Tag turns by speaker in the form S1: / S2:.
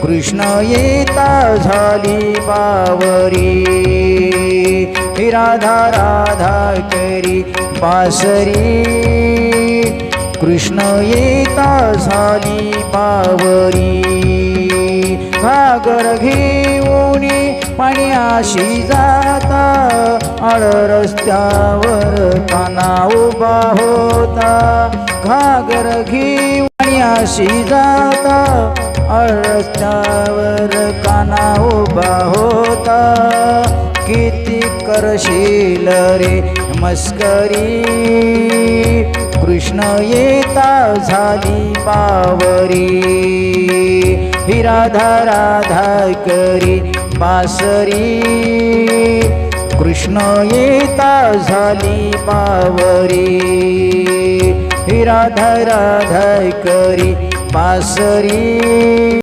S1: कृष्ण येता झाली बावरी राधा राधा करी बासरी कृष्ण येता झाली बावरी घागर घेऊन पाण्याशी जाता आड रस्त्यावर काना उभा होता घागर घेऊन पाण्याशी जाता आड रस्त्यावर काना उभा होता किती करशील रे मस्करी कृष्ण येता झाली बावरी राधा राधा करी बासरी कृष्ण येता झाली बावरी राधा राधा करी बासरी।